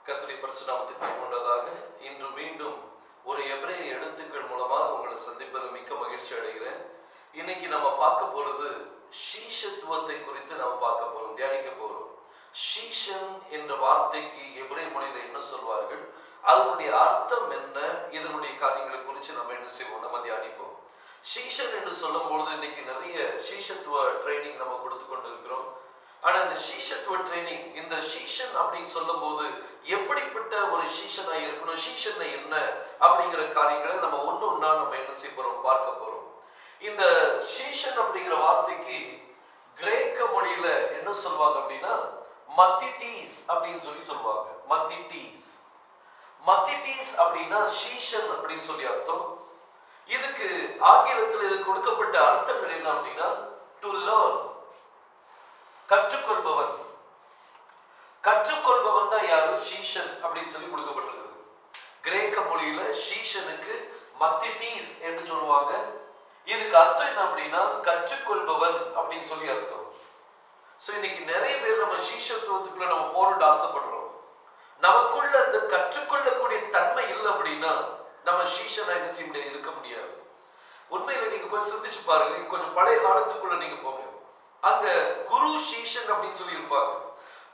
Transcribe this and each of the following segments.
கர்த்தருடைய பரிசுத்த நாமத்துக்கு மகிமை உண்டாவதாக. இன்று மீண்டும் ஒரு எபிரேய எழுத்துக்கள் மூலமாக உங்களை சந்திப்பதில் மிக்க மகிழ்ச்சி அடைகிறேன். இன்னைக்கு நம்ம பார்க்க போறது சீஷத்துவத்தை குறித்து நாம் பார்க்க போறோம், தியானிக்க போறோம். சீஷன் என்ற வார்த்தைக்கு எபிரேய மொழியில என்ன சொல்வார்கள், அதனுடைய அர்த்தம் என்ன, இதனுடைய காரியங்களை குறித்து நம்ம என்ன செய்வோம், நம்ம தியானிப்போம். சீஷன் என்று சொல்லும் பொழுது இன்னைக்கு நிறைய சீஷத்துவ ட்ரைனிங் நம்ம கொடுத்து கொண்டு இருக்கிறோம். ஆனா இந்த சீஷத்துவ ட்ரைனிங், இந்த சீஷன் அப்படின்னு சொல்லும் போது எப்படிப்பட்ட ஒரு சீஷனா இருக்கணும், சீஷன் என்ன அப்படிங்கிற காரியங்களை நம்ம ஒண்ணா நம்ம என்ன செய்ய போறோம், பார்க்க போறோம். இந்த சீஷன் அப்படிங்கிற வார்த்தைக்கு கிரேக்க மொழியில என்ன சொல்வாங்க அப்படின்னா மத்திட்டீஸ் அப்படின்னு சொல்லுவாங்க. மத்திட்டீஸ் அப்படின்னா சீஷன் அப்படின்னு சொல்லி அர்த்தம். இதுக்கு ஆங்கிலத்தில் இது கொடுக்கப்பட்ட அர்த்தங்கள் என்ன அப்படின்னா டு லேர்ன், கற்றுக்கொள்பவன். கற்றுக்கொள்பவன் தான் யாரு, சீஷன் அப்படின்னு சொல்லி கொடுக்கப்பட்டிருக்குது. கிரேக்க மொழியில சீஷனுக்கு மத்திட்டீஸ் என்று சொல்லுவாங்க. இதுக்கு அர்த்தம் என்ன அப்படின்னா கற்றுக்கொள்பவன் அப்படின்னு சொல்லி அர்த்தம். சோ இன்னைக்கு நிறைய பேர் நம்ம சீஷத்துவத்துக்குள்ள நம்ம போறோம்னு ஆசைப்படுறோம். நமக்குள்ள அந்த கற்றுக்கொள்ளக்கூடிய தன்மை இல்லை அப்படின்னா நம்ம சீஷனா என்ன செய்ய முடியாது, இருக்க முடியாது. உண்மையில நீங்க கொஞ்சம் சிந்திச்சு பாருங்க. கொஞ்சம் பழைய காலத்துக்குள்ள நீங்க போங்க. அங்க குரு சீஷன் அப்படின்னு சொல்லி இருப்பாங்க.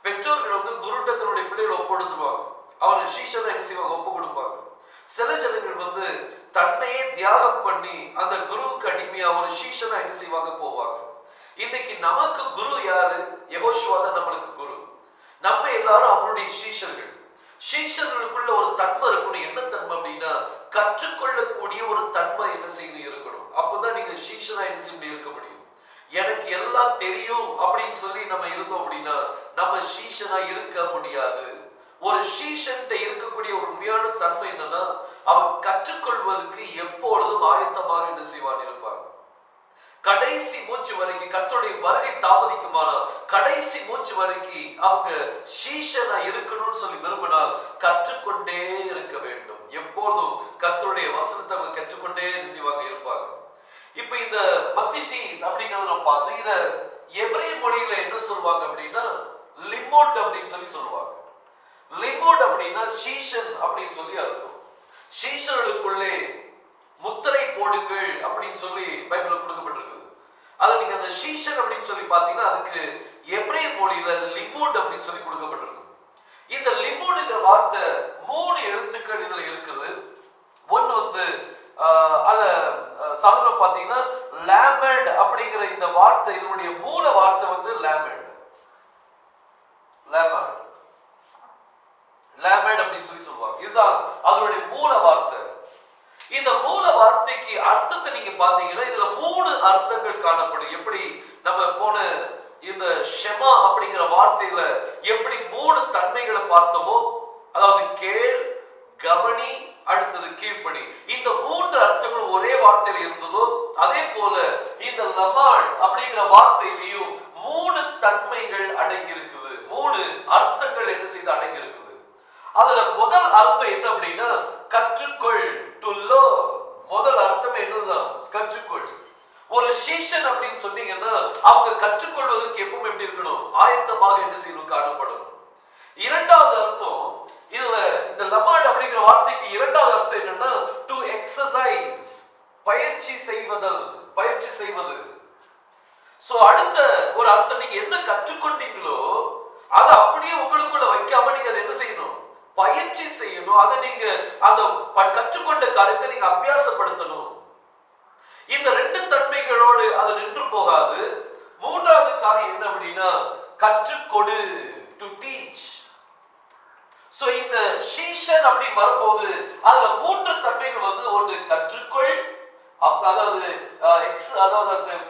பெற்றோர்கள் வந்து குருட்ட தன்னுடைய பிள்ளைகளை ஒப்படுத்துவாங்க. அவனை சீஷனை என்ன செய்வாங்க, ஒப்பு கொடுப்பாங்க. சில ஜனங்கள் வந்து தன்னையே தியாகம் பண்ணி அந்த குருவுக்கு அடிமையா ஒரு சீஷனா என்ன செய்வாங்க, போவாங்க. இன்னைக்கு நமக்கு குரு யாரு, யெகோஷுவா தான் நம்மளுக்கு குரு. நம்ம எல்லாரும் அவருடைய சீஷர்கள். சீஷர்களுக்குள்ள ஒரு தன்மை இருக்கணும். என்ன தன்மை அப்படின்னா கற்றுக்கொள்ளக்கூடிய ஒரு தன்மை என்ன செய்யணும், இருக்கணும். அப்பதான் நீங்க சீஷனா என்ன செய்ய இருக்க முடியும். எனக்கு எல்லாம் தெரியும் அப்படின்னு சொல்லி நம்ம இருந்தோம் அப்படின்னா நம்ம சீஷனா இருக்க முடியாது. ஒரு சீஷன்ட்ட இருக்கக்கூடிய ஒரு உண்மையான தன்மை என்னன்னா அவன் கற்றுக்கொள்வதற்கு எப்பொழுதும் ஆயத்தமாக என்ன செய்வான், இருப்பாங்க. கடைசி மூச்சு வரைக்கும், கர்த்தருடைய வருகை தாமதிக்குமானால் கடைசி மூச்சு வரைக்கும் அவங்க சீஷனா இருக்கணும்னு சொல்லி விரும்பினால் கற்றுக்கொண்டே இருக்க வேண்டும். எப்போதும் கர்த்தருடைய வசனத்தை அவங்க கற்றுக்கொண்டே என்ன செய்வாங்க, இருப்பாங்க. இப்ப இந்த மத்திட்டீஸ் அப்படிங்கறத நம்ம பார்த்தோம். இத எபிரேய மொழியில என்ன சொல்வாங்க அப்படின்னா லிமோட் அப்படின்னு சொல்லி சொல்லுவாங்க. லிமோட் அப்படின்னா சீஷன் அப்படின்னு சொல்லி அர்த்தம். சீஷர்களுக்குள்ளே முத்திரை போடுங்கள் அப்படின்னு சொல்லி பைபிள்ல கொடுக்கப்பட்டிருக்கு. அதை நீங்க அந்த சீஷன் அப்படின்னு சொல்லி பாத்தீங்கன்னா அதுக்கு எபிரேய மொழியில லிமோட் அப்படின்னு சொல்லி கொடுக்கப்பட்டிருக்கு. இந்த லிமோடுங்கிற வார்த்தை 3 எழுத்துக்கள் இதுல இருக்குது. ஒன்னு வந்து அத சாதாரண பாத்தீங்கன்னா லாமெட் அப்படிங்கிற இந்த வார்த்தை, இதனுடைய மூல வார்த்தை வந்து லாமெட் அப்படின்னு சொல்லி சொல்லுவாங்க. இதுதான் அதனுடைய மூல வார்த்தை. இந்த மூல வார்த்தைக்கு அர்த்தத்தை நீங்க பாத்தீங்கன்னா இதுல 3 அர்த்தங்கள் காணப்படும். எப்படி நம்ம போன இந்த ஷெமா அப்படிங்கிற வார்த்தையில எப்படி 3 தன்மைகளை பார்த்தோமோ, அதாவது கேள், கவனி, அடுத்தது கீழ்ப்படி. இந்த 3 அர்த்தங்களும் ஒரே வார்த்தையில இருந்ததோ அதே போல இந்த லமாட் அப்படிங்கிற வார்த்தையிலையும் 3 தன்மைகள் அடங்கி இருக்குது. 3 அர்த்தங்கள் என்ன செய்து அடங்கி இருக்குது. அதுல முதல் அர்த்தம் என்ன அப்படின்னா கற்றுக்கொள், டு லேர்ன். முதல் அர்த்தம் என்னதான், கற்றுக்கொள். ஒரு சீஷன் அப்படின்னு சொன்னீங்கன்னா அவங்க கற்றுக்கொள்வதற்கு எப்பவும் எப்படி இருக்கணும், ஆயத்தமாக என்ன செய்யணும், காணப்படணும். இரண்டாவது அர்த்தம் இதுல இந்த லமாட் அப்படிங்கிற வார்த்தைக்கு இரண்டாவது அர்த்தம் என்னன்னா டு எக்ஸசைஸ், பயிற்சி செய்வதல், பயிற்சி செய்வது. சோ அடுத்த ஒரு அர்த்தம், நீங்க என்ன கற்றுக்கொண்டீங்களோ அதை அப்படியே உங்களுக்குள்ள வைக்காம நீங்க அதை என்ன செய்யணும், பயிற்சி செய்யணும். அதை நீங்க அந்த கற்றுக்கொண்ட காரியத்தை நீங்க அபியாசப்படுத்தணும். இந்த 2 தன்மைகளோடு அது நின்று போகாது. மூன்றாவது காரியம் என்ன அப்படின்னா கற்றுக்கொடு, டு டீச். சோ இந்த சீஷன் அப்படி வரும்போது அதுல 3 தன்மைகள் வந்து ஒன்று கற்றுக்கொள், அதாவது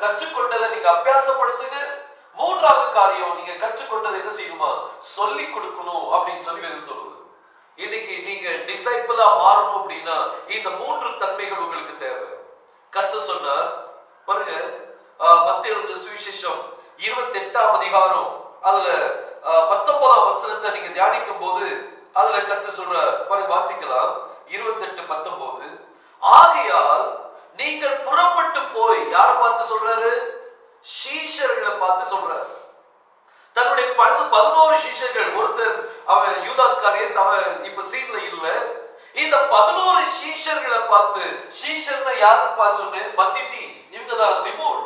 கற்றுக்கொண்டதை நீங்க அபியாசப்படுத்துங்க. மூன்றாவது காரியம் நீங்க கற்றுக்கொண்டதை என்ன செய்யணுமா, சொல்லி கொடுக்கணும் அப்படின்னு சொல்லி சொல்லுது. இன்னைக்கு நீங்க டிசைபிளா மாறணும் அப்படின்னா இந்த மூன்று தன்மைகள் உங்களுக்கு தேவை. கர்த்தர் சொன்னார் பாருங்க, மத்தேயு எழுதின சுவிசேஷம் 28ஆம் அதிகாரம் அதுல 19ஆம் வசனத்தை நீங்க தியானிக்கும் போது அதுல கர்த்தர் சொல்றார் பாருங்க, வாசிக்கலாம். 28:19 ஆகையால் நீங்கள் புறப்பட்டு போய், யாரை பார்த்து சொல்றாரு? சீஷர்களை பார்த்து சொல்றாரு. தன்னுடைய 11 சீஷர்கள், ஒருத்தர் அவன் யூதாஸ் காரியத், அவன் இப்ப சீன்ல இல்ல. இந்த 11 சீஷர்களை பார்த்து, சீஷர்னா யாருன்னு பார்த்து சொன்னேன், மத்திட்டீஸ், இவங்க தான் லிமோன்.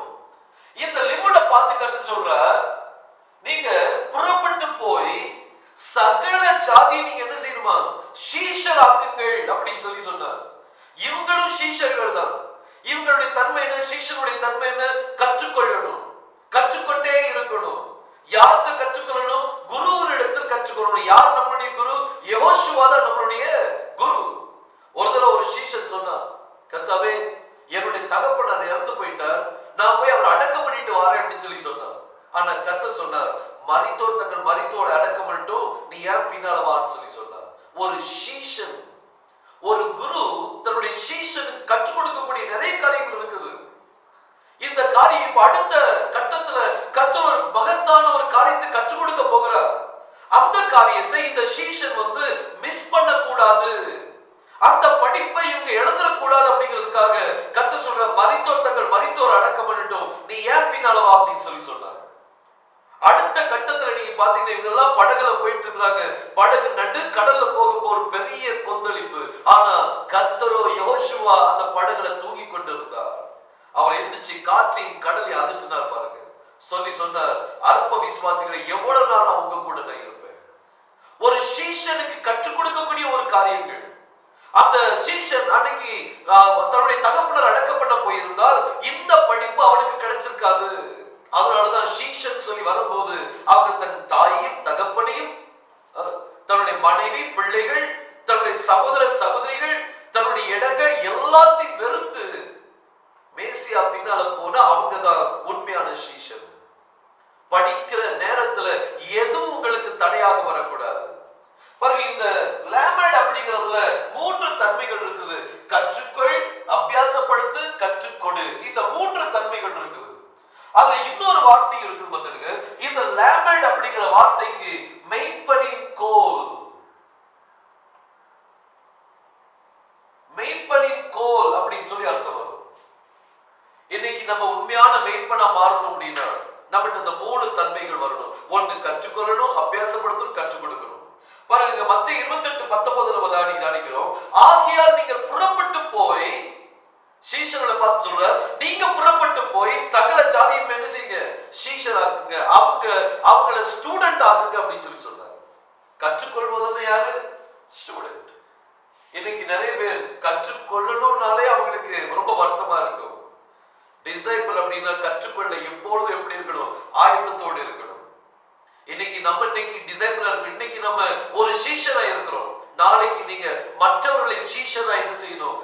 இந்த லிமோனை பார்த்து கர்த்தர் சொல்றார், நீங்க புறப்பட்டு போய் சகல ஜாதி நீங்க என்ன செய்யணுமா, சீஷர் ஆக்குங்கள் அப்படின்னு சொல்லி சொன்னார். இவங்களும் சீஷர்கள் தான். இவங்களுடைய தன்மை என்ன? சீஷனுடைய தன்மை என்ன? கற்றுக்கொள்ளணும், கற்றுக்கொண்டே இருக்கணும். யார்கிட்ட கற்றுக்கொள்ளணும்? குருவினிடத்தில் கற்றுக்கொள்ளணும். யார் நம்மளுடைய குரு? யெகோஷுவா தான் நம்மளுடைய குரு. ஒரு தடவை ஒரு சீஷன் சொன்னார், கர்த்தாவே என்னுடைய தகப்பனார் இறந்து போயிட்டார், நான் போய் அவர் அடக்கம் பண்ணிட்டு வரேன் அப்படின்னு சொல்லி சொன்னார். ஆனா கர்த்தர் சொன்னார், மரித்தோர் தங்கள் மரித்தோட அடக்கம் பண்ணிட்டும் நீ ஏன் பின்னால வான்னு சொல்லி சொன்னார். ஒரு சீஷன், ஒரு குரு தன்னுடைய சீஷனுக்கு கற்றுக் கொடுக்கக்கூடிய நிறைய காரியங்கள் இருக்குது. இந்த காரியம் இப்ப அடுத்த கட்டத்துல கர்த்தர் ஒரு மகத்தான ஒரு காரியத்தை கற்றுக் கொடுக்க போகிறார். அந்த காரியத்தை இந்த சீஷன் மிஸ் பண்ண கூடாது, அந்த படிப்பை இவங்க இழந்துடக்கூடாது அப்படிங்கிறதுக்காக கர்த்தர் சொல்ற, மரித்தோர் தங்கள் மரித்தோர் அடக்கம் பண்ணிட்டோம், நீ ஏன் பின்னால வா அப்படின்னு சொல்லி சொன்னார். அடுத்த கட்டத்துல நீங்க பாத்தீங்கன்னா இவங்க எல்லாம் படகுல போயிட்டு இருக்காங்க. படகு நடு கடல்ல போக ஒரு பெரிய கொந்தளிப்பு. ஆனா கர்த்தரோ யெகோஷுவா அந்த படகுல தூங்கி கொண்டு இருந்தார். அவர் எந்திரிச்சு காற்றையும் கடலையும் அதிர்த்தினார் பாருங்க. சொல்லி சொன்னார், அற்ப விசுவாசிகளை எவ்வளவு நாள் நான் உங்க கூட தான் இருப்பேன். ஒரு சீஷனுக்கு கற்றுக் கொடுக்கக்கூடிய ஒரு காரியங்கள். அந்த சீஷன் அன்னைக்கு தன்னுடைய தகப்பனர் அடக்கம் பண்ண போயிருந்தால் இந்த படிப்பு அவனுக்கு கிடைச்சிருக்காது. அதனாலதான் சீஷன் சொல்லி வரும்போது அவங்க தன் தாயையும் தகப்பனையும், தன்னுடைய மனைவி பிள்ளைகள், தன்னுடைய சகோதர சகோதரிகள், தன்னுடைய இடங்கள் எல்லாத்தையும் வெறுத்து மேசியா பின்னால போனா அவங்கதான் உண்மையான சீஷன். படிக்கிற நேரத்துல எதுவும் உங்களுக்கு தடையாக வரக்கூடாது. பாருங்க, இந்த லேமட் அப்படிங்கிறதுல 3 தன்மைகள் இருக்குது. கற்றுக்கொள், அபியாசப்படுத்து, கற்றுக்கொடு. இந்த 3 தன்மைகள் இருக்குது. அதுல இன்னொரு வார்த்தை இருக்குது பாத்துடுங்க. இந்த லேமட் அப்படிங்கிற வார்த்தைக்கு மெய்ப்பனின் கோல், மெய்ப்பனின் கோல் அப்படின்னு சொல்லி அர்த்தம் வரும். இன்னைக்கு நம்ம உண்மையான மெய்ப்பனா மாறணும் அப்படின்னா நம்மகிட்ட இந்த 3 தன்மைகள் வரணும். ஒன்னு கற்றுக்கொள்ளணும், அபியாசப்படுத்தணும், கற்றுக் கொடுக்கணும். பாருங்க, மத்தேயு 28:19 நம்ம தியானிக்கிறோம். ஆகையால் நீங்கள் புறப்பட்டு போய், சீஷர்களை பார்த்து சொல்றார், நீங்க புறப்பட்டு போய் சகல ஜாதியும் என்ன செய்யுங்க, சீஷர் ஆக்குங்க, அவங்கள ஸ்டூடெண்ட் ஆக்குங்க அப்படின்னு சொல்லி சொல்றார். கற்றுக்கொள்வதுன்னு யாரு? ஸ்டூடெண்ட். இன்னைக்கு நிறைய பேர் கற்றுக்கொள்ளணும்னாலே அவங்களுக்கு ரொம்ப வருத்தமா இருக்கும். டிசைபிள் அப்படின்னா கற்றுக்கொள்ள எப்பொழுதும் எப்படி இருக்கணும்? ஆயத்தத்தோடு இருக்கணும். இன்னைக்கு டிசைபிளா இருக்கணும். இன்னைக்கு நம்ம ஒரு சீஷரா இருக்கிறோம். நாளைக்கு நீங்க மற்றவர்களை சீஷரா என்ன செய்யணும்?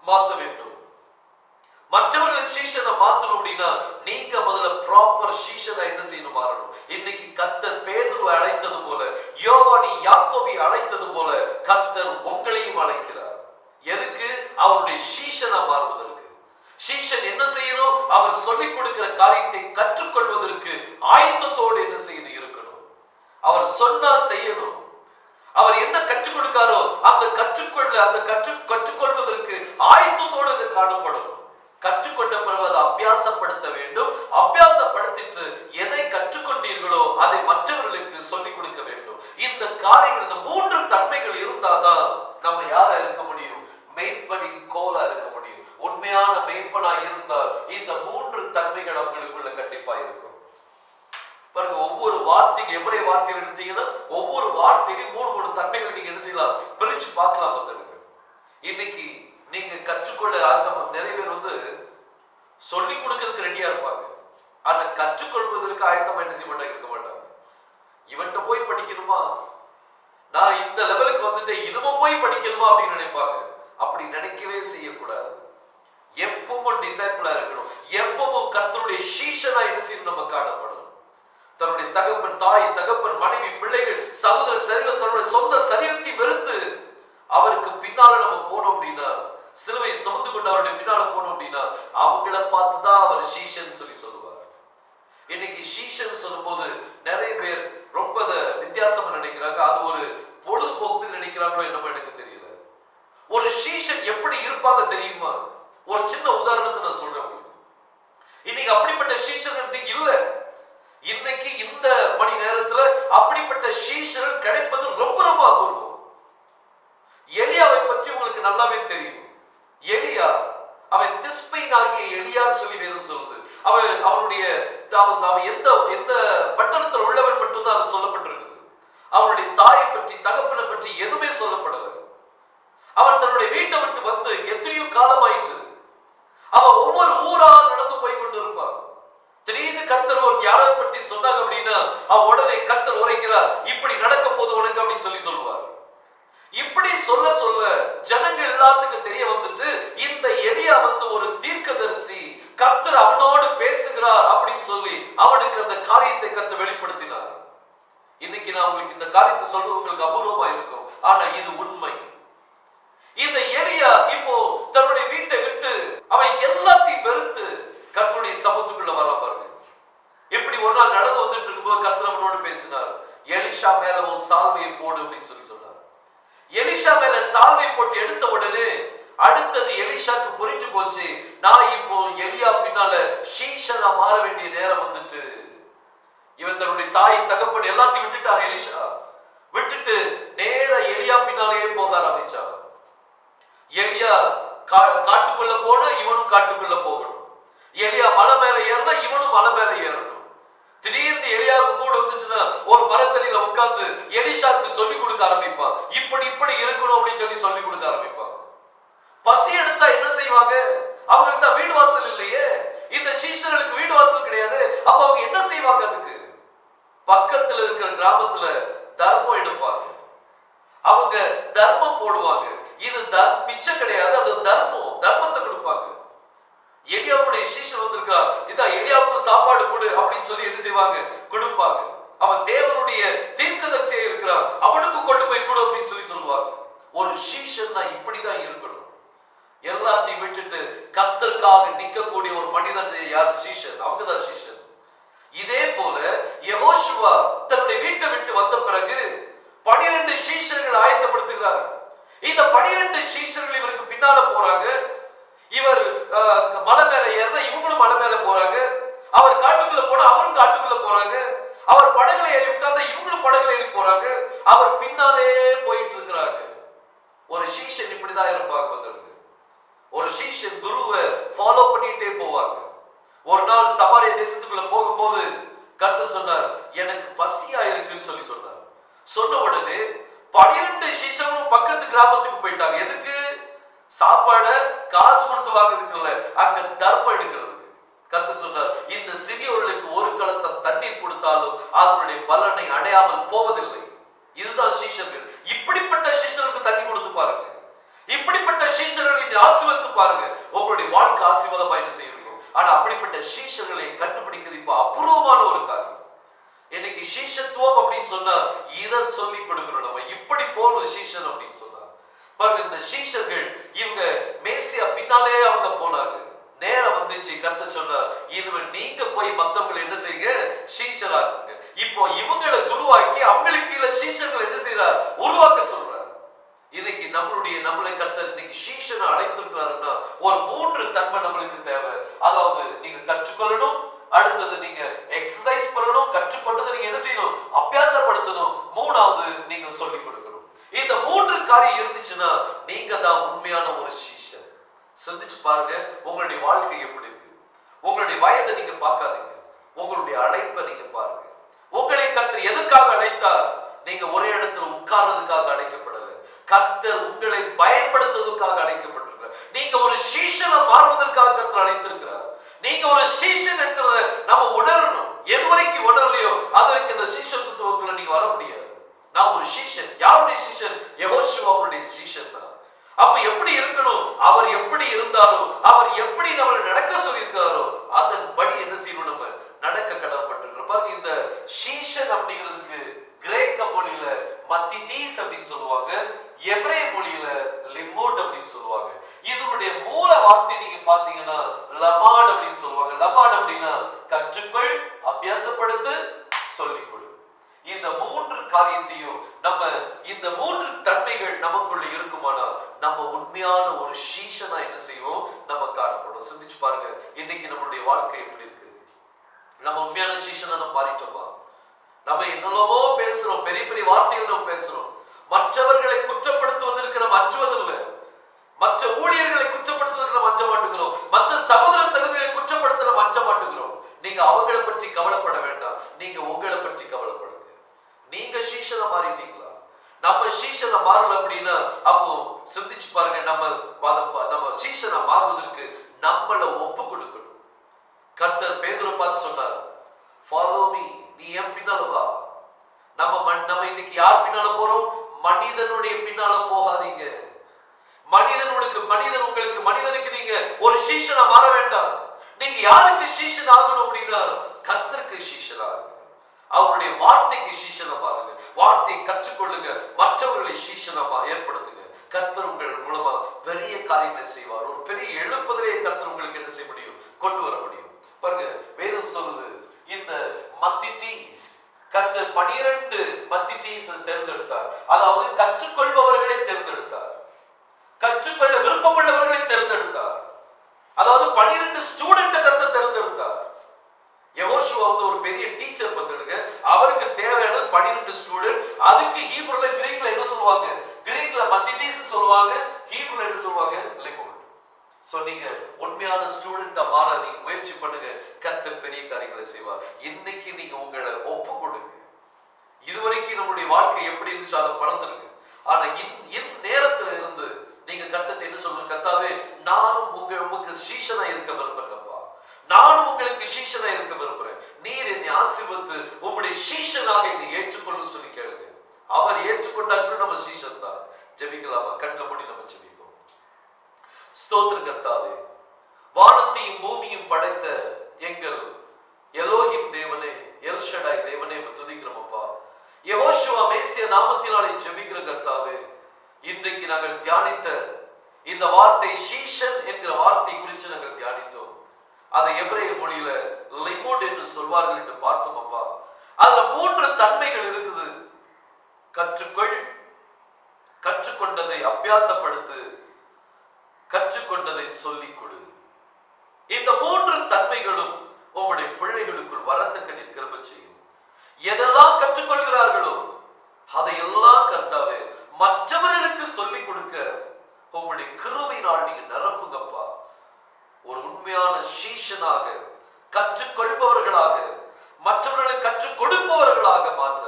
மாத்த வேண்டும். மற்றவர்களை சீஷரை மாத்தணும் அப்படின்னா நீங்க முதல்ல ப்ராப்பர் சீஷரா என்ன செய்யணும்? மாறணும். இன்னைக்கு கர்த்தர் பேதுருவை அழைத்தது போல, யோவானை யாக்கோபை அழைத்தது போல கர்த்தர் உங்களையும் அழைக்கிறார். எதுக்கு? அவருடைய சீஷனா மாறுவதற்கு. சீஷன் என்ன செய்யணும்? அவர் சொல்லிக் கொடுக்கிற காரியத்தை கற்றுக்கொள்வதற்கு ஆயத்தத்தோடு என்ன செய்யணும்? இருக்கணும். அவர் சொன்னா செய்யணும். அவர் என்ன கற்றுக் கொடுக்காரோ அந்த கற்றுக்கொள்வதற்கு ஆயத்தத்தோடு காணப்படணும். கற்றுக்கொண்ட பிறகு அதை அபியாசப்படுத்த வேண்டும். அபியாசப்படுத்திட்டு எதை கற்றுக்கொண்டீர்களோ அதை மற்றவர்களுக்கு சொல்லிக் கொடுக்க வேண்டும். இந்த காரியங்கள், இந்த 3 தன்மைகள் இருந்தாதான் நம்ம யாரா இருக்க முடியும்? மெய்ப்பனின் கோலா இருக்க முடியும். உண்மையான மெய்ப்பனா இருந்தால் இந்த 3 தன்மைகள் அவங்களுக்குள்ள கண்டிப்பா இருக்கும். பாருங்க, ஒவ்வொரு வார்த்தைக்கு எவ்வளவு வார்த்தைகள் எடுத்தீங்கன்னா ஒவ்வொரு வார்த்தையிலும் 3 தன்மைகள் நீங்க என்ன செய்யலாம்? பிரிச்சு பார்க்கலாம். இன்னைக்கு நீங்க கற்றுக்கொள்ள நிறைய பேர் சொல்லிக் கொடுக்கறதுக்கு ரெடியா இருப்பாங்க. ஆனா கற்றுக்கொள்வதற்கு ஆயத்தமா என்ன செய்ய மாட்டாங்க, இருக்க மாட்டாங்க. இவன்கிட்ட போய் படிக்கணுமா, நான் இந்த லெவலுக்கு வந்துட்டேன், இனிமே போய் படிக்கணுமா அப்படின்னு நினைப்பாங்க. அப்படி நினைக்கவே செய்யக்கூடாது. எப்பவும் டிசைபிளா இருக்கணும். எப்பவும் கர்த்தருடைய சீஷனா என்ன செய்யணும்? நம்ம காணப்படணும். தன்னுடைய தகப்பன், தாய், தகப்பன், மனைவி, பிள்ளைகள், சகோதர சரிகள், தன்னுடைய சொந்த சரீரத்தை வெறுத்து அவருக்கு பின்னால நம்ம போனோம் அப்படின்னா, சிலுவை சுமந்து கொண்டு அவருடைய பின்னால போனோம் அப்படின்னா, அவங்கள பார்த்துதான் அவர் சீஷன் சொல்லி சொல்லுவார். இன்னைக்கு சீஷன் சொல்லும் போது நிறைய பேர் ரொம்ப வித்தியாசமா நினைக்கிறாங்க. அது ஒரு பொழுதுபோக்கு நினைக்கிறாங்களோ என்னமோ எனக்கு தெரியல. ஒரு சீஷன் எப்படி இருப்பாங்க தெரியுமா? ஒரு சின்ன உதாரணத்தை நான் சொல்றேன். இன்னைக்கு அப்படிப்பட்ட சீஷன் இன்னைக்கு இல்ல. இன்னைக்கு இந்த மணி நேரத்துல அப்படிப்பட்ட சீஷன் கிடைப்பது ரொம்ப ரொம்ப அபூர்வம். எலியாவை பற்றி உங்களுக்கு நல்லாவே தெரியும். எலியா, அவன் திஸ்பைன் ஆகிய எலியான்னு சொல்லி வேதம் சொல்லுது. அவனுடைய எந்த பட்டணத்தில் உள்ளவன் மட்டும்தான் அது சொல்லப்பட்டிருக்குது. அவனுடைய தாயை பற்றி, தகப்பனை பற்றி எதுவுமே சொல்லப்படல. அவன் தன்னுடைய வீட்டை விட்டு வந்து எத்தனையோ காலம் ஆயிற்று. அவன் ஒவ்வொரு ஊரா நடந்து போய் கொண்டு இருப்பான். திடீர்னு கர்த்தர் ஒரு யாரை பற்றி சொன்னாங்க அப்படின்னா, அவன் உடனே கர்த்தர் உரைக்கிறார், இப்படி நடக்க போது உனக்கு அப்படின்னு சொல்லி சொல்லுவார். இப்படி சொல்ல சொல்ல ஜனங்கள் எல்லாத்துக்கும் தெரிய வந்துட்டு, இந்த எலியா வந்து ஒரு தீர்க்கதரிசி, கர்த்தர் அவனோடு பேசுகிறார் அப்படின்னு சொல்லி அவனுக்கு அந்த காரியத்தை கர்த்தர் வெளிப்படுத்தினார். இன்னைக்கு நான் உங்களுக்கு இந்த காரியத்தை சொல்றது உங்களுக்கு அபூர்வமா இருக்கும், ஆனா இது உண்மை. இந்த எலியா இப்போ தன்னுடைய வீட்டை விட்டு அவன் எல்லாத்தையும் வெறுத்து கர்த்தருடைய சமூகத்துக்குள்ள வர பாருங்க. இப்படி ஒரு நாள் நடந்து வந்துட்டு இருக்கும்போது கர்த்தர் அவனோடு பேசினார், எலிஷா மேல ஒரு சால்வையை போடு அப்படின்னு சொல்லி சொன்னார். எலிஷா மேல சால்வை போட்டு எடுத்த உடனே அடுத்தது எலிஷாக்கு புரிஞ்சு போச்சு, நான் இப்போ எலியா பின்னால சீஷனா மாற வேண்டிய நேரம் வந்துட்டு. இவன் தன்னுடைய தாய், தகப்பன் எல்லாத்தையும் விட்டுட்டான். எலிஷா விட்டுட்டு நேர எலியா பின்னாலேயே போக ஆரம்பிச்சான். எலியா காட்டுக்குள்ள போனா இவனும் காட்டுக்குள்ள போகணும். எலியா மலை மேல ஏறினா இவனும் மலை மேல ஏறணும். திடீர்னு எலியாவுக்கு மூடு வந்துச்சுன்னா ஒரு மரத்தடியில உட்கார்ந்து எலிஷாக்கு சொல்லி கொடுக்க ஆரம்பிப்பான். இப்படி இப்படி இருக்கணும் அப்படின்னு சொல்லி கொடுக்க ஆரம்பிப்பான். பசி எடுத்தா என்ன செய்வாங்க? அவங்களுக்கு தான் வீடு வாசல் இல்லையே. இந்த சீஷர்களுக்கு வீடு வாசல் கிடையாது. அப்ப அவங்க என்ன செய்வாங்க? அதுக்கு பக்கத்துல இருக்கிற கிராமத்துல தர்மம் எடுப்பாங்க. அவங்க தர்மம் போடுவாங்க. இது பிச்சை கிடையாது, அது தர்மம். தர்மத்தை கொடுப்பாங்க. எலியாவுடைய சீஷன் வந்திருக்கா, இதான் எலியாவுக்கு சாப்பாடு கொடு அப்படின்னு சொல்லி என்ன செய்வாங்க? கொடுப்பாங்க. அவன் தேவனுடைய தீர்க்கதரிசியா இருக்கிறான், அவனுக்கு கொண்டு போய் கொடு அப்படின்னு சொல்லி சொல்லுவாங்க. ஒரு சீஷன் தான் இப்படிதான் இருக்கணும். எல்லாத்தையும் விட்டுட்டு கர்த்தருக்காக நிற்கக்கூடிய ஒரு மனிதன் யார்? சீஷன். அவங்கதான் சீஷன். இதே போல யெகோஷுவா தன்னுடைய வீட்டை விட்டு வந்த பிறகு 12 சீஷர்கள் ஆயத்தப்படுத்துகிறார். இந்த 12 சீஷர்கள் இவருக்கு பின்னால போறாங்க. இவர் மலை மேல ஏறினா இவங்களும் மலை மேல போறாங்க. அவர் காட்டுக்குள்ள போனா அவரும் காட்டுக்குள்ள போறாங்க. அவர் படகுல ஏறி உட்கார்ந்தா இவங்களும் படகுல ஏறி போறாங்க. அவர் பின்னாலே போயிட்டு இருக்கிறாங்க. ஒரு சீஷன் இப்படிதான் இருப்பாங்க. ஒரு சீஷன் குருவை ஃபாலோ பண்ணிட்டே போவாங்க. ஒரு நாள் சமாரிய தேசத்துக்குள்ள போகும்போது கர்த்தர் சொன்னார், எனக்கு பசியா இருக்குன்னு சொல்லி சொன்னார். சொன்ன உடனே 12 சீஷர்களும் பக்கத்து கிராமத்துக்கு போயிட்டாங்க. எதுக்கு? சாப்பாட காசு கொடுத்து வாங்குறதுக்குள்ள, அங்க தர்மம் எடுக்கிறது. கர்த்தர் சொன்னார், இந்த சிறியோர்களுக்கு ஒரு கலசம் தண்ணீர் கொடுத்தாலும் அதனுடைய பலனை அடையாமல் போவதில்லை. இதுதான் சீஷர்கள். இப்படிப்பட்ட சீஷர்களுக்கு தண்ணி கொடுத்து பாருங்க. இப்படிப்பட்ட சீஷர்களை ஆசீர்வதித்து பாருங்க. உங்களுடைய வாழ்க்கை ஆசீர்வாதமா என்ன செய்யும். ஆனா அப்படிப்பட்ட சீஷர்களை கண்டுபிடிக்கிறது இப்ப அபூர்வமான ஒரு காரியம். இன்னைக்கு சீஷத்துவம் அப்படின்னு சொன்னா இதை சொல்லி கொடுக்கணும். நம்ம இப்படி போன சீஷன் அப்படின்னு சொன்னா பாருங்க, இந்த சீஷர்கள் இவங்க மேசியா பின்னாலே அவங்க போனாங்க. நேரம் வந்துச்சு, கர்த்தர் சொன்னார், இனிமேல் நீங்க போய் மத்தவங்களை என்ன செய்யுங்க? சீஷராக்குங்க. இப்போ இவங்களை குருவாக்கி அவங்களுக்கு கீழே சீஷர்கள் என்ன செய்யறார்? உருவாக்க சொல்றார். இன்னைக்கு நம்மளை கர்த்தர் இன்னைக்கு சீஷனை அழைத்திருக்கிறாருன்னா ஒரு 3 தன்மை நம்மளுக்கு தேவை. அதாவது நீங்க கற்றுக்கொள்ளணும், அடுத்தது நீங்க எக்ஸசைஸ் பண்ணணும், கற்றுக்கொண்டதை நீங்க என்ன செய்யணும்? அபியாசப்படுத்தணும், 3வது நீங்க சொல்லிக் கொடுக்கணும். இந்த 3 காரியம் இருந்துச்சுன்னா நீங்க தான் உண்மையான ஒரு சீஷன். சிந்திச்சு பாருங்க, உங்களுடைய வாழ்க்கை எப்படி இருக்கு. உங்களுடைய வயதை நீங்க பார்க்காதீங்க, உங்களுடைய அழைப்பை நீங்க பாருங்க. உங்களை கர்த்தர் எதுக்காக அழைத்தார்? நீங்க ஒரே இடத்துல உட்கார்றதுக்காக அழைக்கப்படல. கர்த்தர் உங்களை பயன்படுத்துவதற்காக அழைக்கப்பட்டிருக்கிறார். நீங்க ஒரு சீஷனை மாறுவதற்காக கர்த்தர் அழைத்திருக்கிறார். நீங்க ஒரு சீஷன் என்கிறத நம்ம உணரணும். எதுவரைக்கும் உணரலையோ அதற்கு இந்த சீஷத்துவத்துக்குள்ள நீங்க வர முடியாது. நான் ஒரு சீஷன். யாருடைய சீஷன்? யெகோஷுவாவுடைய சீஷன் தான். அப்ப எப்படி இருக்கணும்? அவர் எப்படி இருந்தாரோ, அவர் எப்படி நம்மளை நடக்க சொல்லியிருக்கிறாரோ அதன்படி என்ன செய்யணும்? நம்ம நடக்க கடமைப்பட்டிருக்கிறோம். பாருங்க, இந்த வார்த்தை நீங்க பாத்தீங்கன்னா லமாட் அப்படின்னு சொல்லுவாங்க. லமாட் அப்படின்னா கற்றுக்கொள், அபியாசப்படுத்து, சொல்லிக் கொடு. இந்த மூன்று காரியத்தையும் நம்ம இந்த மூன்று தன்மைகள் நமக்குள்ள இருக்குமானால் நம்ம உண்மையான ஒரு சீஷனா என்ன செய்வோம், நம்ம காணப்படும். சிந்திச்சு பாருங்க, இன்னைக்கு நம்மளுடைய வாழ்க்கை எப்படி இருக்கு? நம்ம உண்மையான சீஷனா நம்ம மாறிட்டோமா? நம்ம என்னெல்லாமோ பேசுறோம், பெரிய பெரிய வார்த்தைகள் நம்ம பேசுறோம். மற்றவர்களை குற்றப்படுத்துவதற்கு நம்ம அஞ்சுவதில்லை. மற்ற ஊழியர்களை குற்றப்படுத்துவதற்கு நம்ம அஞ்ச மாட்டேங்கிறோம். மற்ற சகோதர சகோதரிகளை குற்றப்படுத்த நம்ம அஞ்ச மாட்டேங்கிறோம். நீங்க அவங்களை பற்றி கவலைப்பட வேண்டாம், நீங்க உங்களை பற்றி கவலைப்படுங்க. நீங்க சீஷனா மாறிட்டீங்களா? நம்ம சீஷனா மாறல அப்படின்னா அப்போ சிந்திச்சு பாருங்க, நம்ம சீஷனா மாறுவதற்கு நம்மள ஒப்பு கொடுக்கணும். கர்த்தர் பேதுரு பார்த்து சொன்னார், ஃபாலோ மீ, நீ என் பின்னால வா. நம்ம இன்னைக்கு யார் பின்னால போறோம்? மனிதனுடைய பின்னால போகாதீங்க. மனிதனுக்கு நீங்க ஒரு சீஷனா மாற வேண்டாம். நீங்க யாருக்கு சீஷன் ஆகணும் அப்படின்னா கர்த்தருக்கு சீஷன் ஆகுங்க. அவருடைய வார்த்தைக்கு சீஷனா பாருங்க, வார்த்தையை கற்றுக்கொள்ளுங்க, மற்றவர்களை சீஷனா ஏற்படுத்துங்க. கர்த்தர் உங்கள் மூலமா பெரிய காரியங்களை செய்வார். ஒரு பெரிய எழுப்புதலையை கர்த்தர் உங்களுக்கு என்ன செய்ய முடியும், கொண்டு வர முடியும். பாருங்க, வேதம் சொல்லுது, இந்த மத்திட்டீஸ் கர்த்தர் 12 மத்திட்டீஸ் தேர்ந்தெடுத்தார். அதாவது கற்றுக்கொள்பவர்களை தேர்ந்தெடுத்தார், கற்றுக்கொள்ள விருப்பமுள்ளவர்களை தேர்ந்தெடுத்தார். அதாவது 12 ஸ்டூடெண்ட் கர்த்தர் தேர்ந்தெடுத்தார். யெகோஷுவா ஒரு பெரிய டீச்சர் பார்த்துடுங்க, அவருக்கு தேவையான 12 ஸ்டூடெண்ட். அதுக்கு ஹீப்ருல கிரீக்ல என்ன சொல்லுவாங்க? கிரீக்ல மத்திட்டீஸ் சொல்லுவாங்க, ஹீப்ருல என்ன சொல்லுவாங்க? லிமோட். சோ நீங்க உண்மையான ஸ்டூடெண்டா மாற நீங்க முயற்சி பண்ணுங்க, கர்த்தர் பெரிய காரியங்களை செய்வார். இன்னைக்கு நீங்க உங்களை ஒப்பு கொடுங்க. இதுவரைக்கும் நம்மளுடைய வாழ்க்கை எப்படி இருந்துச்சு அதை மறந்துடுங்க. ஆனா இந்த நேரத்துல இருந்து நீங்க கர்த்தர்ட்ட என்ன சொல்லுங்க? கர்த்தாவே, நானும் உங்களுக்கு சீஷனா இருக்க விரும்புறேன்ப்பா, நானும் உங்களுக்கு சீஷனா இருக்க விரும்புறேன். நீர் என்னை ஆசீர்வதித்து உம்முடைய சீஷனாக என்னை ஏற்றுக்கொள்ளும் சொல்லி கேளுங்க. அவர் ஏற்றுக்கொண்டாச்சுன்னா நம்ம சீஷன் தான். ஜெபிக்கலாமா? கண்ணில் மூடி நம்ம ஜெபிப்போம். ஸ்தோத்திரம் கர்த்தாவே, வானத்தையும் பூமியும் படைத்த எங்கள் எலோஹிம் தேவனே, எல் ஷடாய் தேவனே, துதிக்கிறோம் அப்பா. யெகோஷுவா மேசியா நாமத்தினாலே ஜெபிக்கிற கர்த்தாவே, இன்றைக்கு நாங்கள் தியானித்த இந்த வார்த்தை சீஷன் என்கிற வார்த்தை குறித்து நாங்கள் தியானித்தோம். அதை எபிரேய மொழியில லிமோட் என்று சொல்வார்கள் என்று பார்த்தோம் அப்பா. அதுல 3 தன்மைகள் இருக்குது. கற்றுக்கொள், கற்றுக்கொண்டதை அபியாசப்படுத்து, கற்றுக்கொண்டதை சொல்லிக் கொடு. இந்த 3 தன்மைகளும் உங்களுடைய பிள்ளைகளுக்குள் வரத்தக்க நீர் கிருபை செய்யும். எதெல்லாம் கற்றுக்கொள்கிறார்களோ அதையெல்லாம் கர்த்தாவே மற்றவர்களுக்கு சொல்லிக் கொடுக்க உங்களுடைய கிருபையினால் நீங்க நிரப்புங்கப்பா. ஒரு உண்மையான சீஷனாக, கற்றுக்கொள்பவர்களாக, மற்றவர்களுக்கு கற்றுக் கொடுப்பவர்களாக மாற்ற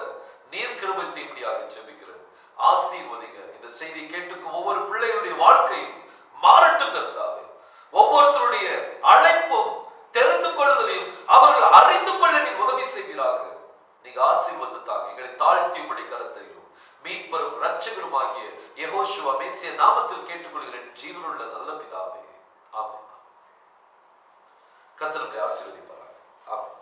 நீர் கிருபை செய்யும்படியாக ஜெபிக்கிறேன். ஆசீர்வதிங்க. இந்த செய்தியை கேட்டுக்கும் ஒவ்வொரு பிள்ளைகளுடைய வாழ்க்கையும் மாறட்டும் கர்த்தாவே. ஒவ்வொருத்தருடைய அழைப்பும் தெரிந்து கொள்வதையும் அவர்கள் அறிந்து கொள்ள நீங்க உதவி செய்வீராக. நீங்க ஆசீர்வதித்தாங்க. எங்களை தாழ்த்தி உம்முடைய கரத்தையும் மீட்பரும் இரட்சகருமாகிய யெகோஷுவா மேசியா நாமத்தில் கேட்டுக்கொள்கிறேன் ஜீவனுள்ள நல்ல பிதாவே. ஆமென். கர்த்தர் நம்மை ஆசீர்வதிப்பாராக. ஆமென்.